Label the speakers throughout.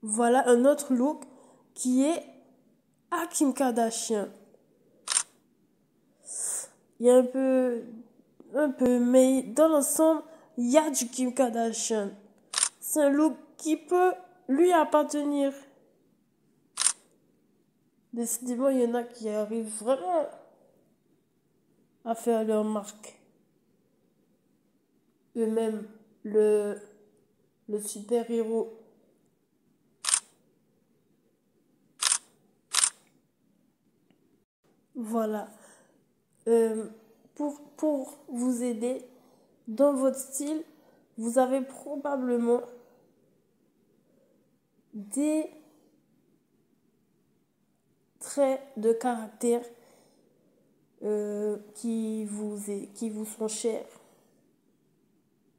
Speaker 1: Voilà un autre look qui est à Kim Kardashian. Il y a un peu, mais dans l'ensemble, il y a du Kim Kardashian. C'est un look qui peut lui appartenir. Décidément, il y en a qui arrivent vraiment à faire leur marque. Eux-mêmes, le super-héros. Voilà. Euh, pour vous aider dans votre style, vous avez probablement des traits de caractère qui vous sont chers.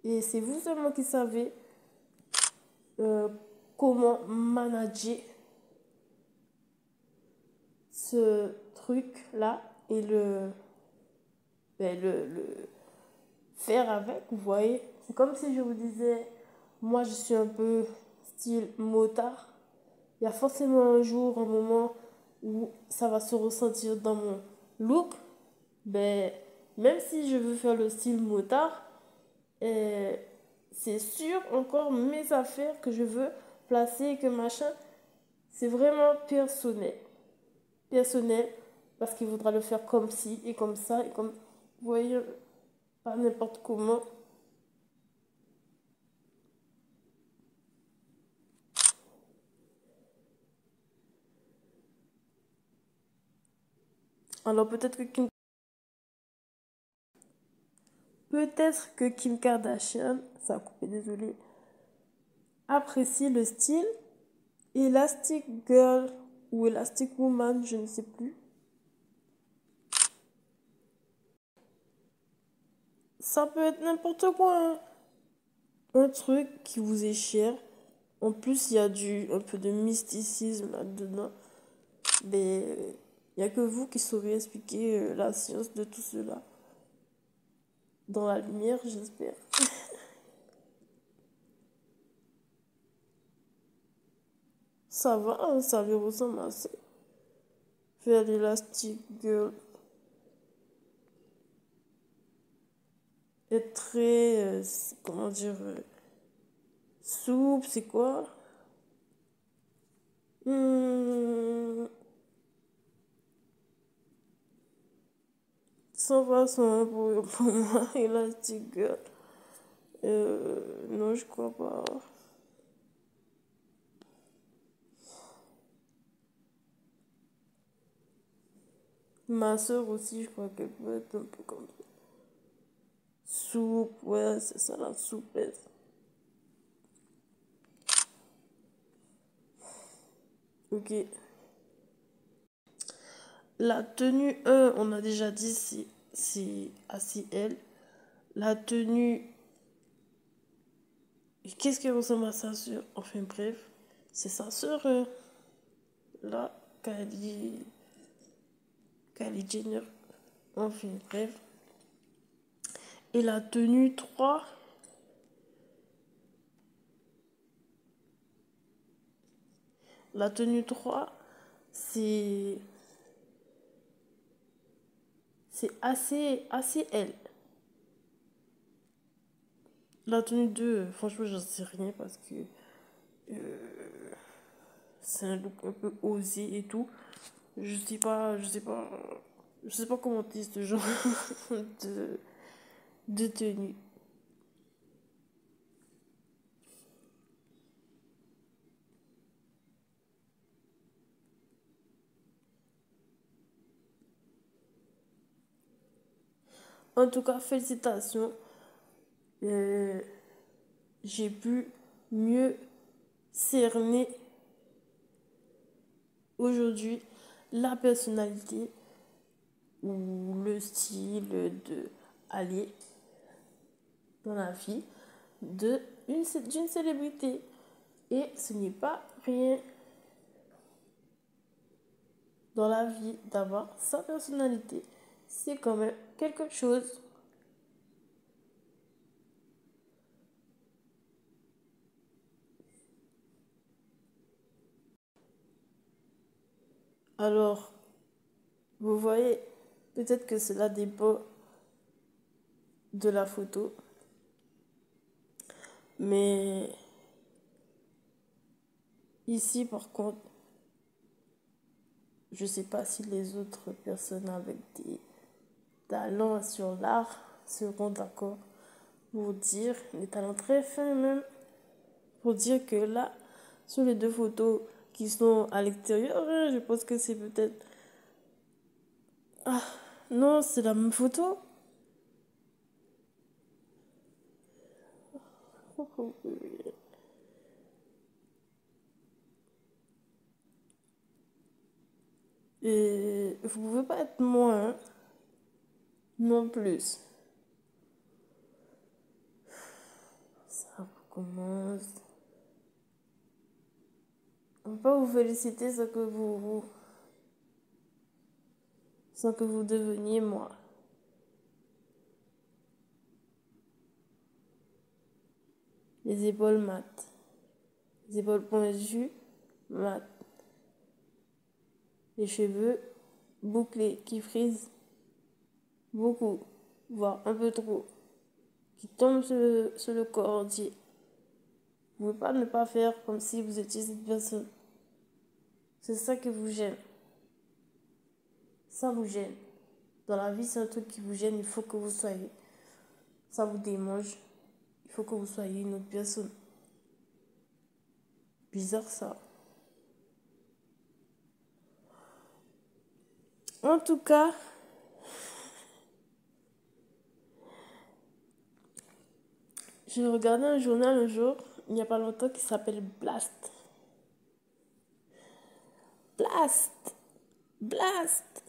Speaker 1: Et c'est vous seulement qui savez euh, comment manager ce truc-là et le faire avec, vous voyez. C'est comme si je vous disais, moi je suis un peu style motard. Il y a forcément un jour, un moment où ça va se ressentir dans mon look. Ben, même si je veux faire le style motard, euh, c'est sûr encore mes affaires que je veux placer, que machin, c'est vraiment personnel. Personnel, parce qu'il voudra le faire comme ci et comme ça, et comme, vous voyez, pas n'importe comment. Alors peut-être que Kim Kardashian, ça a coupé, désolé, apprécie le style Elastic Girl ou Elastic Woman, je ne sais plus. Ça peut être n'importe quoi, hein. Un truc qui vous est cher. En plus, il y a un peu de mysticisme là-dedans. Mais il n'y a que vous qui saurez expliquer la science de tout cela. Dans la lumière, j'espère. Ça va, hein, ça lui ressemble assez. Faire l'élastique girl. Être très, comment dire, souple, c'est quoi? Hmm, sans façon pour moi, élastique girl. Non, je crois pas. Ma soeur aussi, je crois qu'elle peut être un peu comme ça. Soupe, ouais, c'est ça la souplesse. Ok. La tenue 1, on a déjà dit, c'est assez elle. La tenue, qu'est-ce qui ressemble à sa soeur? Enfin bref, c'est sa soeur, là, Kylie Jenner. Enfin bref. Et la tenue 3, la tenue 3, c'est c'est assez elle. La tenue 2, franchement, j'en sais rien parce que c'est un look un peu osé et tout. Je sais pas commenter ce genre de, de tenue. En tout cas, félicitations. Euh, j'ai pu mieux cerner aujourd'hui la personnalité ou le style de aller dans la vie d'une célébrité. Et ce n'est pas rien dans la vie d'avoir sa personnalité. C'est quand même quelque chose. Alors, vous voyez, peut-être que cela dépend de la photo, mais ici, par contre, je ne sais pas si les autres personnes avec des talents sur l'art seront d'accord pour dire, des talents très fins même, pour dire que là, sur les deux photos qui sont à l'extérieur, je pense que c'est peut-être... Ah, non, c'est la même photo. Et vous pouvez pas être moins, non plus. Ça commence. On peut pas vous féliciter sans que vous deveniez moi. Les épaules mates. Les épaules pointues, mates. Les cheveux bouclés qui frisent beaucoup, voire un peu trop, qui tombent sur le corps entier. Vous ne pouvez pas ne pas faire comme si vous étiez cette personne. C'est ça qui vous gêne. Ça vous gêne. Dans la vie, c'est un truc qui vous gêne, il faut que vous soyez. Ça vous démange, il faut que vous soyez une autre personne. Bizarre ça. En tout cas, j'ai regardé un journal un jour, il n'y a pas longtemps, qui s'appelle Blast. Blast! Blast!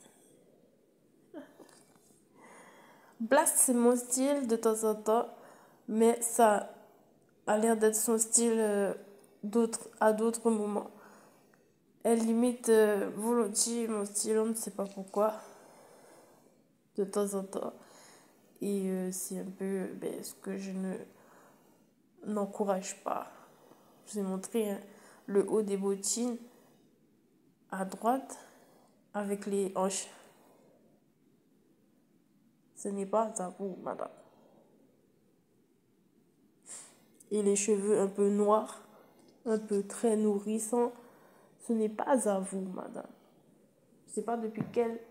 Speaker 1: Blast, c'est mon style de temps en temps, mais ça a l'air d'être son style à d'autres moments. Elle limite volontiers mon style, on ne sait pas pourquoi, de temps en temps. Et c'est un peu ce que je ne n'encourage pas. Je vous ai montré hein, le haut des bottines à droite avec les hanches. Ce n'est pas à vous, madame. Et les cheveux un peu noirs, un peu très nourrissants, ce n'est pas à vous, madame. Je ne sais pas depuis quel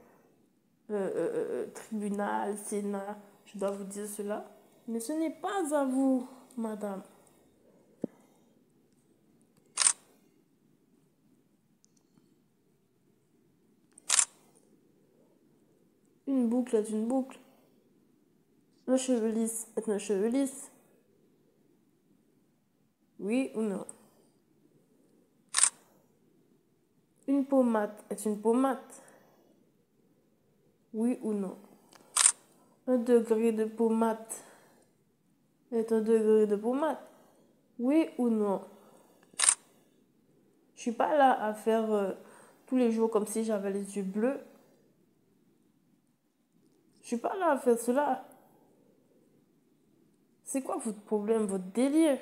Speaker 1: tribunal, Sénat, je dois vous dire cela. Mais ce n'est pas à vous, madame. Une boucle est une boucle. Un cheveu lisse est un cheveu lisse. Oui ou non? Une pommade est une pommade. Oui ou non? Un degré de pommade est un degré de pommade. Oui ou non? Je suis pas là à faire tous les jours comme si j'avais les yeux bleus. Je suis pas là à faire cela. C'est quoi votre problème, votre délire?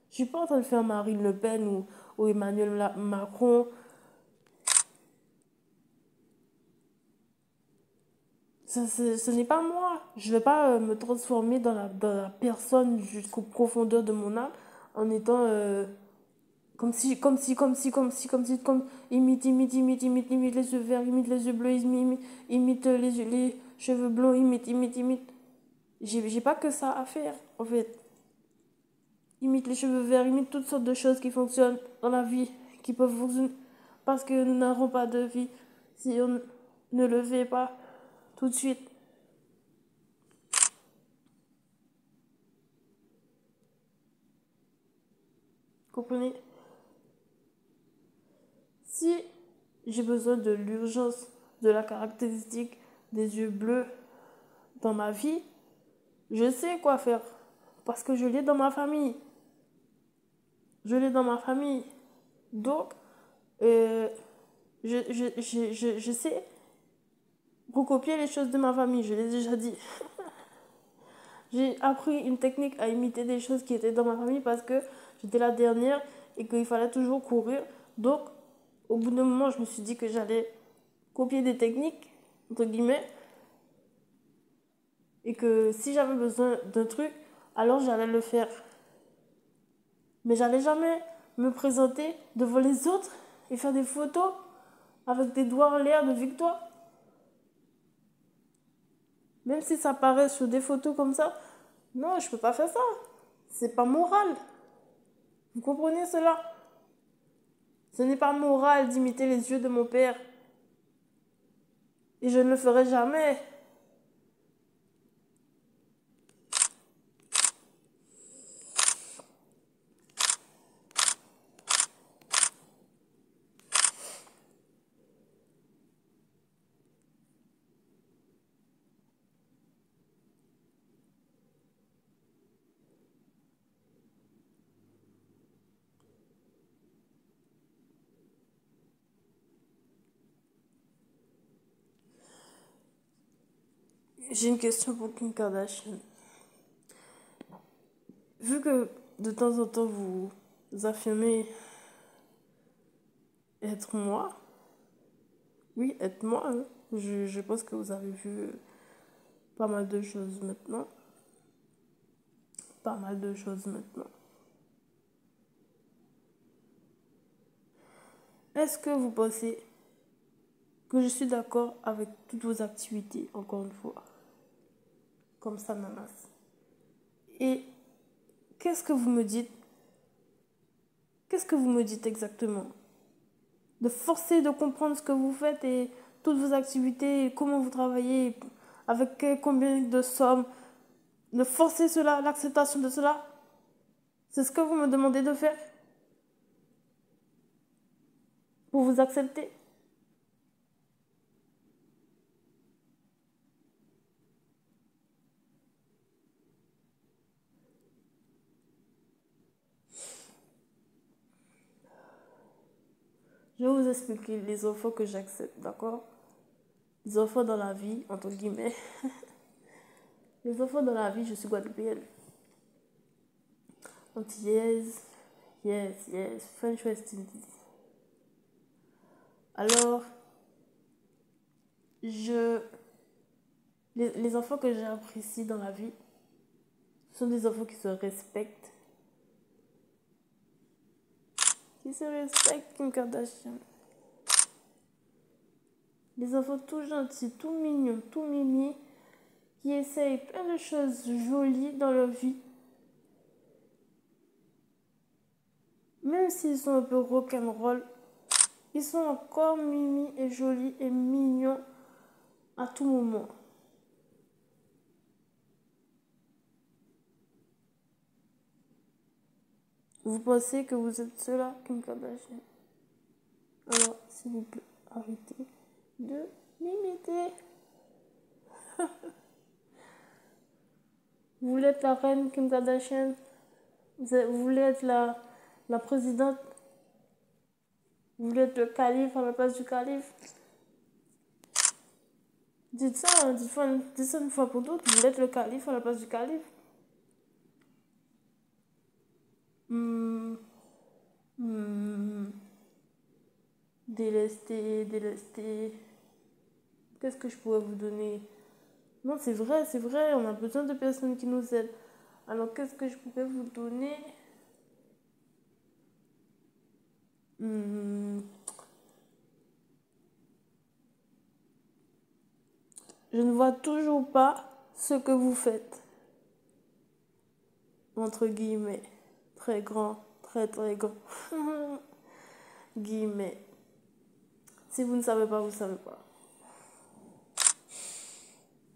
Speaker 1: Je suis pas en train de faire Marine Le Pen ou Emmanuel Macron. Ce n'est pas moi. Je vais pas me transformer dans la personne jusqu'aux profondeurs de mon âme en étant comme imite les yeux verts, imite les yeux bleus, imite les cheveux blonds, imite. J'ai pas que ça à faire, en fait. Imite les cheveux verts, imite toutes sortes de choses qui fonctionnent dans la vie, qui peuvent fonctionner. Parce que nous n'aurons pas de vie si on ne le fait pas tout de suite. Comprenez? Si j'ai besoin de l'urgence, de la caractéristique des yeux bleus dans ma vie, je sais quoi faire. Parce que je l'ai dans ma famille. Je l'ai dans ma famille. Donc, euh, je sais recopier les choses de ma famille. Je l'ai déjà dit. J'ai appris une technique à imiter des choses qui étaient dans ma famille parce que j'étais la dernière et qu'il fallait toujours courir. Donc, Au bout d'un moment, je me suis dit que j'allais copier des techniques, entre guillemets, et que si j'avais besoin d'un truc, alors j'allais le faire. Mais j'allais jamais me présenter devant les autres et faire des photos avec des doigts en l'air de victoire. Même si ça paraît sur des photos comme ça, non, je peux pas faire ça. C'est pas moral. Vous comprenez cela? Ce n'est pas moral d'imiter les yeux de mon père. Et je ne le ferai jamais. J'ai une question pour Kim Kardashian. Vu que de temps en temps vous affirmez être moi, oui, être moi, hein. Je pense que vous avez vu pas mal de choses maintenant. Pas mal de choses maintenant. Est-ce que vous pensez que je suis d'accord avec toutes vos activités, encore une fois, comme ça, Nanas? Et qu'est-ce que vous me dites? Qu'est-ce que vous me dites exactement? De forcer de comprendre ce que vous faites et toutes vos activités, et comment vous travaillez, avec combien de sommes, de forcer cela, l'acceptation de cela? C'est ce que vous me demandez de faire pour vous accepter? Je vais vous expliquer les enfants que j'accepte, d'accord? Les enfants dans la vie, entre guillemets. Les enfants dans la vie, je suis guadeloupéenne. Antillaise, yes, French West Indies. Alors, je... les enfants que j'apprécie dans la vie sont des enfants qui se respectent. Qui se respectent, Kim Kardashian. Les enfants tout gentils, tout mignons, tout mimi, qui essayent plein de choses jolies dans leur vie. Même s'ils sont un peu rock'n'roll, ils sont encore mimi et jolis et mignons à tout moment. Vous pensez que vous êtes cela, Kim Kardashian? Alors, s'il vous plaît, arrêtez de m'imiter. Vous voulez être la reine Kim Kardashian? Vous voulez être la présidente? Vous voulez être le calife à la place du calife? Dites ça, hein, dites ça une fois pour toutes. Vous voulez être le calife à la place du calife? Hmm, hmm, délesté. Qu'est-ce que je pourrais vous donner? Non, c'est vrai, on a besoin de personnes qui nous aident. Alors, qu'est-ce que je pourrais vous donner? Hmm, je ne vois toujours pas ce que vous faites. Entre guillemets. Très grand, très grand. Guillemets. Si vous ne savez pas, vous ne savez pas.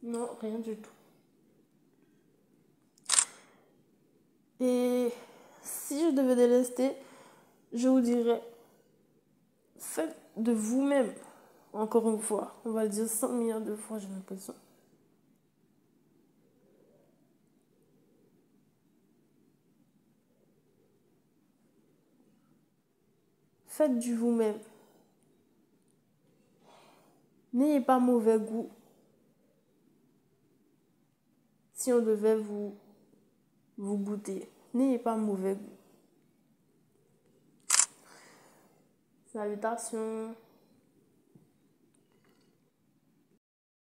Speaker 1: Non, rien du tout. Et si je devais délester, je vous dirais, faites de vous-même, encore une fois, on va le dire 100 milliards de fois, j'ai l'impression. Faites du vous-même. N'ayez pas mauvais goût si on devait vous goûter. N'ayez pas mauvais goût. Salutations.